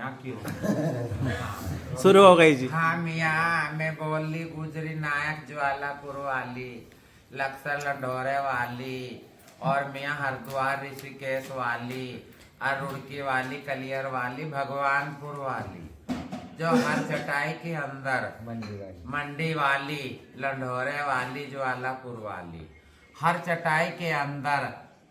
मियाँ क्यों। शुरू हो गई जी। हाँ मियाँ, मैं बोली गुजरी नायक ज्वालापुर वाली, लक्सर लंडोरे वाली, और मियाँ हरिद्वार ऋषिकेश वाली, और रुड़की वाली, कलियर वाली, भगवानपुर वाली, जो हर चटाई के अंदर मंडी वाली, लंडोरे वाली, ज्वालापुर वाली, हर चटाई के अंदर,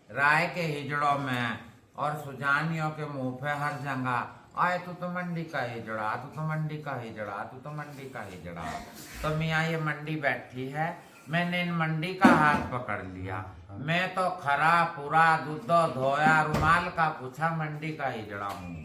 राय के हिजड़ों में और सुजानियों के मुंह पे हर जगह आए तू तो मंडी का हिजड़ा, तू तो मंडी का हिजड़ा, तू तो मंडी का हिजड़ा। तो मियाँ ये मंडी बैठी है, मैंने इन मंडी का हाथ पकड़ लिया, मैं तो खरा पूरा दूध धोया रुमाल का पूछा मंडी का हिजड़ा हूँ।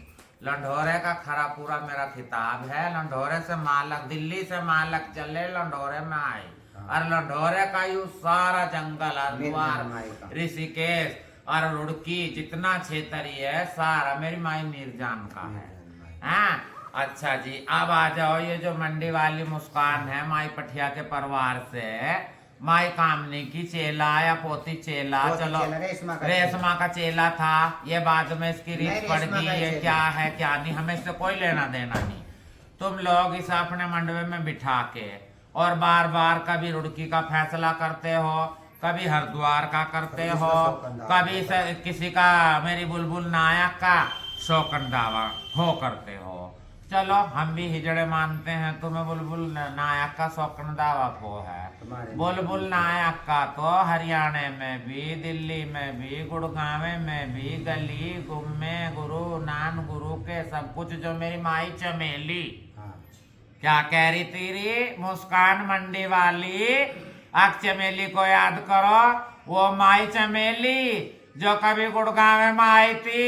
लंढोरे का खरा पूरा मेरा खिताब है, लंढोरे से मालक, दिल्ली से मालक चले लंढोरे में आए, और लंढोरे का यू सारा जंगल, हरिद्वार ऋषिकेश और रुड़की जितना क्षेत्र है सारा मेरी माई मीरजान का है। हाँ अच्छा जी, अब आ जाओ ये जो मंडी वाली मुस्कान है, माई पठिया के परिवार से, माई कामनी की चेला या पोती चेला, चलो रेशमा का चेला था, ये बाद में इसकी रीत पड़ गई, ये क्या है क्या नहीं, हमें इससे कोई लेना देना नहीं। तुम लोग इसे अपने मंडवे में बिठा के और बार बार कभी रुड़की का फैसला करते हो, कभी हरिद्वार का करते हो, कभी किसी का मेरी बुलबुल नायक का शौकन दावा हो करते हो। चलो हम भी हिजड़े मानते हैं, तुम्हें बुलबुल नायक का शौकन दावा को है। बुलबुल नायक का तो हरियाणा में भी, दिल्ली में भी, गुड़गांव में भी, गली गुम्मे गुरु नान गुरु के सब कुछ, जो मेरी माई चमेली क्या कह रही तेरी मुस्कान मंडी वाली, आग चमेली को याद करो, वो माई चमेली जो कभी गुड़गांव में आई थी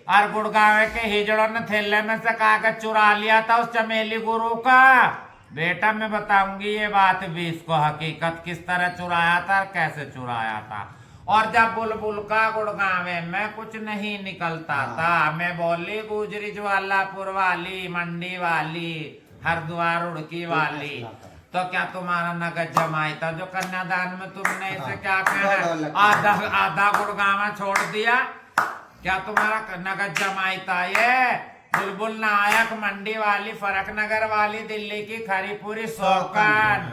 और गुड़गांव के हिजड़ों ने थैले में से कागज चुरा लिया था उस चमेली गुरु का। बेटा मैं बताऊंगी ये बात भी इसको, हकीकत किस तरह चुराया था और कैसे चुराया था। और जब बुलबुल का गुड़गांव में कुछ नहीं निकलता था, मैं बोली गुजरी ज्वालापुर वाली, मंडी वाली, हरिद्वार रुड़की वाली, तो क्या तुम्हारा नगद जमाई था जो कन्यादान में तुमने इसे क्या कहा आधा आधा गुड़गांव छोड़ दिया, क्या तुम्हारा नगद जमाई था ये? बुलबुल नायक मंडी वाली, फरक नगर वाली, दिल्ली की खरीपुरी शौकन,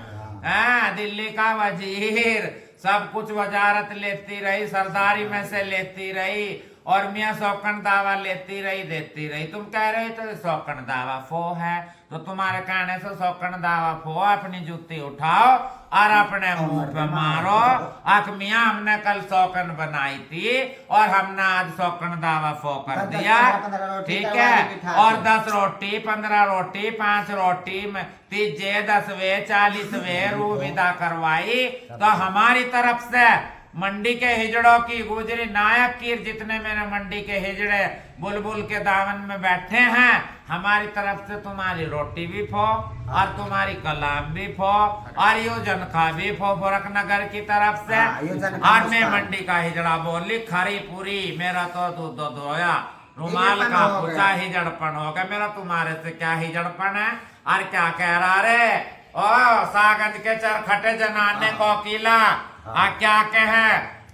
दिल्ली का वजीर, सब कुछ वजारत लेती रही, सरदारी में से लेती रही, और मियाँ शौकन दावा लेती रही देती रही। तुम कह रहे तो शौकन दावा फो है, तो तुम्हारे कहने से शौकन दावा फो, अपनी जूती उठाओ और अपने मुंह पे मारो। आख मियाँ हमने कल शौकन बनाई थी और हमने आज शौकन दावा फो कर दिया, ठीक है। और 10 रोटी 15 रोटी 5 रोटी में तीजे 10वें 40वें रू विदा करवाई, तो हमारी तरफ से मंडी के हिजड़ों की, गुजरी नायक की जितने मेरे मंडी के हिजड़े बुलबुल के दामन में बैठे हैं, हमारी तरफ से तुम्हारी रोटी भी फो और तुम्हारी कलाम भी फो और यो जनखा भी फो फरक नगर की तरफ से। और मैं मंडी का हिजड़ा बोली खरी पूरी, मेरा तो दूध धोया रुमाल का पूछा हिजड़पन हो गया मेरा, तुम्हारे से क्या हिजड़पन है? और क्या कह रहा रे ओ सागंज के चरखटे जनाने कोकिला, क्या कहे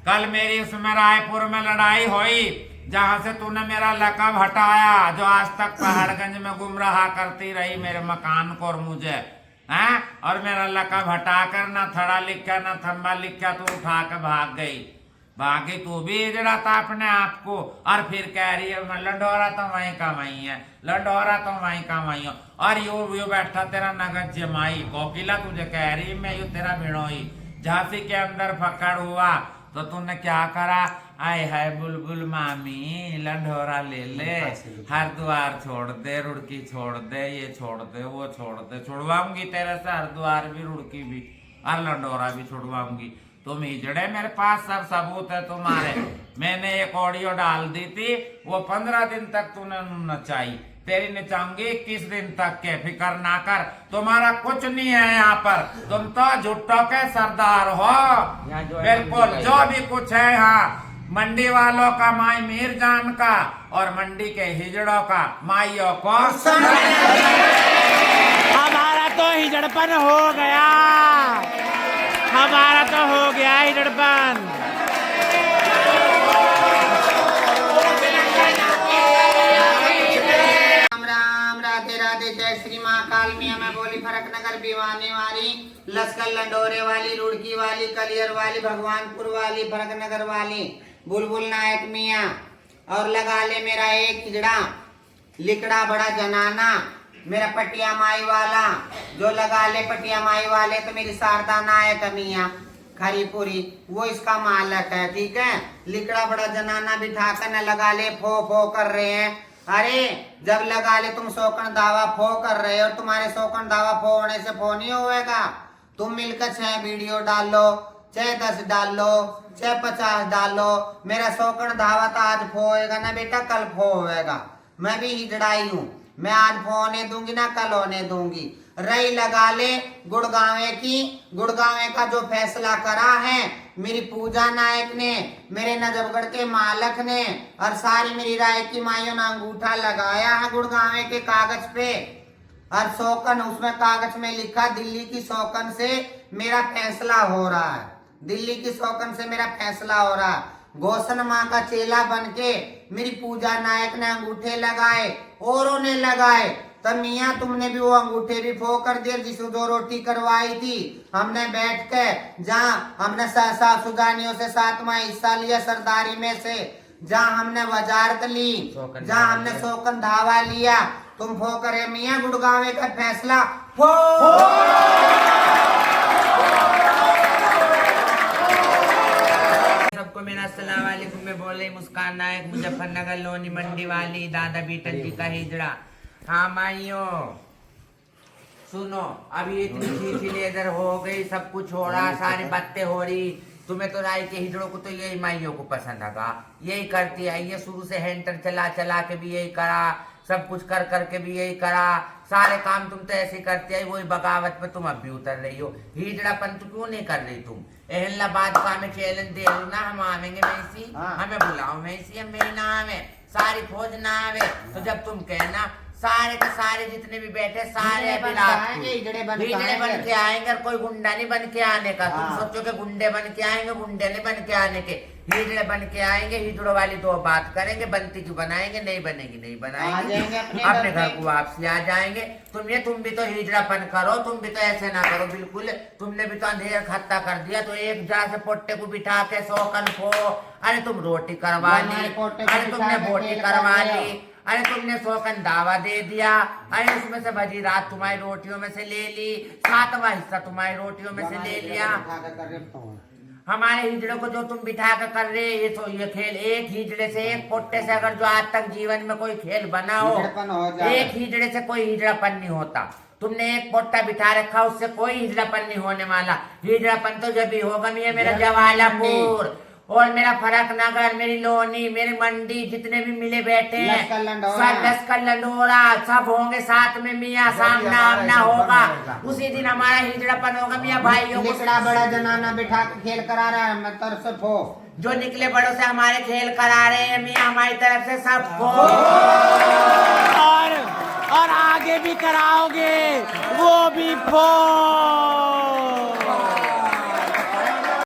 कल मेरी उसमें रायपुर में लड़ाई हुई जहां से तूने मेरा लकब हटाया, जो आज तक पहाड़गंज में गुम रहा करती रही मेरे मकान को और मुझे, हैं? और मेरा लकब हटाकर ना थड़ा लिखा ना थंबा लिखा, तू उठा के भाग गई, बाकी तू भी हिजड़ा था अपने आप को। और फिर कह रही है मैं लंडोरा तो वहीं का वहीं है, लंडोरा तो वहीं का वहीं हो। और यू बैठा तेरा नगद जमाई कोकिला, तुझे कह रही मैं यू तेरा भिड़ोई झांसी के अंदर पकड़ हुआ, तो तूने क्या करा? आए है बुलबुल मामी लंढोरा ले ले, हरिद्वार छोड़ दे, रुड़की छोड़ दे, ये छोड़ दे, वो छोड़ दे, छुड़वाऊंगी तेरे से हरिद्वार भी, रुड़की भी और लंढोरा भी छुड़वाऊंगी। तुम हिजड़े, मेरे पास सब सबूत है तुम्हारे। मैंने एक ऑडियो डाल दी थी, वो 15 दिन तक तूने नचाई, तेरी नचाऊंगी 21 दिन तक के, फिक्र ना कर, तुम्हारा कुछ नहीं है यहाँ पर, तुम तो झुट्टो के सरदार हो बिल्कुल। जो भी कुछ है यहाँ मंडी वालों का, माई मीरजान का और मंडी के हिजड़ों का, माइयों को हमारा तो हिजड़पन हो गया, हमारा तो हो गया हिजड़पन। राम राम। मैं बोली फरक नगर भिवानी वाली, लश्कर लंडोरे वाली, रुड़की वाली, कलियर वाली, भगवानपुर वाली, फरक नगर वाली, बुलबुल नायक मियाँ। और लगा ले मेरा एक हिजड़ा, लिकड़ा बड़ा जनाना, मेरा पटिया माई वाला। जो लगा ले पटिया माई वाले तो मेरी शारदा नायक मियाँ खरीपुरी, वो इसका मालक है। ठीक है, लिकड़ा बड़ा जनाना बिठाकर न लगा ले फो फो कर रहे हैं। अरे जब लगा ले तुम शोकन दावा फो कर रहे हो, तुम्हारे शोकन दावा फो होने से फो नहीं होएगा। तुम मिलकर 6 वीडियो डाल लो, चाहे 10 डाल लो, चाहे 50 डाल लो, मेरा शोकन दावा तो आज फो होएगा ना बेटा, कल फो होएगा। मैं भी हिजड़ाई हूँ, मैं आज फो होने दूंगी ना कल होने दूंगी। रही लगा ले गुड़गांवे की, गुड़गांवे का जो फैसला करा है मेरी पूजा नायक ने, मेरे नजफगढ़ के मालक ने और सारी मेरी राय की माइयों ने अंगूठा लगाया है गुड़गांवे के कागज पे। और शोकन उसमें कागज में लिखा दिल्ली की शोकन से मेरा फैसला हो रहा है, दिल्ली की शोकन से मेरा फैसला हो रहा है। घोषण माँ का चेला बनके मेरी पूजा नायक ने अंगूठे लगाए, औरों ने लगाए, तब मियाँ तुमने भी वो अंगूठे भी फो कर दिए। जिस जो रोटी करवाई थी हमने बैठ के, जहाँ हमने सासुदानियों से 7वां हिस्सा लिया सरदारी में से, जहाँ हमने वजारत ली, जहाँ हमने शोकन धावा लिया, तुम फो करे मियाँ गुड़गांवे का फैसला फो। सबको मेरा अस्सलाम वालेकुम। मैं बोल रही मुस्कान नायक, मुजफ्फरनगर लोनी मंडी वाली, दादा बीटल जी का हिजड़ा। हाँ माइयो सुनो, अभी इतनी चीज लेदर हो गई, सब कुछ हो रहा, सारी बातें हो रही। तुम्हें तो राय के हिजड़ों को तो यही माइयों को पसंद आगा, यही करती है ये। शुरू से हैंटर चला चला के भी यही करा, सब कुछ कर करके भी यही करा, सारे काम तुम तो ऐसे करती है। वही बगावत में तुम अब भी उतर रही हो। हिजड़ापन तो क्यों नहीं कर रही तुम? एहलाबाद का हमें चैलेंज दे लो ना, हम आवेंगे वैसी, हमें बुलाओ वैसी, मेरी ना आवे, सारी फौज ना आवे। तो जब तुम कहना सारे के सारे जितने भी बैठे सारे हिजड़े बन के आएंगे। और कोई गुंडा नहीं बन के आने का। तुम सोचो कि गुंडे बन के आएंगे, गुंडे नहीं बन के आने के, हिजड़े बन के आएंगे। हिजड़ों वाली 2 बात करेंगे, बनती क्यों बनाएंगे, नहीं बनेगी नहीं बनाएंगे, अपने घर को वापसी आ जाएंगे। तुम भी तो हिजड़ापन करो, तुम भी तो ऐसे ना करो बिल्कुल। तुमने भी तो अंधेर खत्ता कर दिया, तो एक जा से पोट्टे को बिठा के शोकन को, अरे तुम रोटी करवा ली, अरे तुमने बोटी करवा ली, अरे तुमने शोकन दावा दे दिया, अरे उसमें से भजी रात तुम्हारी रोटियों में से ले ली, 7वां हिस्सा तुम्हारी रोटियों में से ले लिया। हमारे हिजड़े को जो तुम बिठा कर रहे, ये खेल एक हिजड़े से, एक पोट्टे से अगर जो आज तक जीवन में कोई खेल बना हो, एक हिजड़े से कोई हिजड़ापन नहीं होता। तुमने एक पोट्टा बिठा रखा, उससे कोई हिजड़ापन नहीं होने वाला। हिजड़ापन तो जब भी होगा मेरा जवालापुर और मेरा फरक नगर, मेरी लोनी, मेरी मंडी, जितने भी मिले बैठे हैं सब लश्कर लंडोरा सब होंगे साथ में मियाँ, सामना आमना होगा। उसी दिन हमारा हिजड़ापन होगा मियाँ भाइयों को। बड़ा जनाना बिठा के खेल करा रहा है, मैं तरफ से फो। जो निकले बड़ों से हमारे खेल करा रहे हैं मियाँ, हमारी तरफ से सबको। और आगे भी कराओगे, वो भी फो।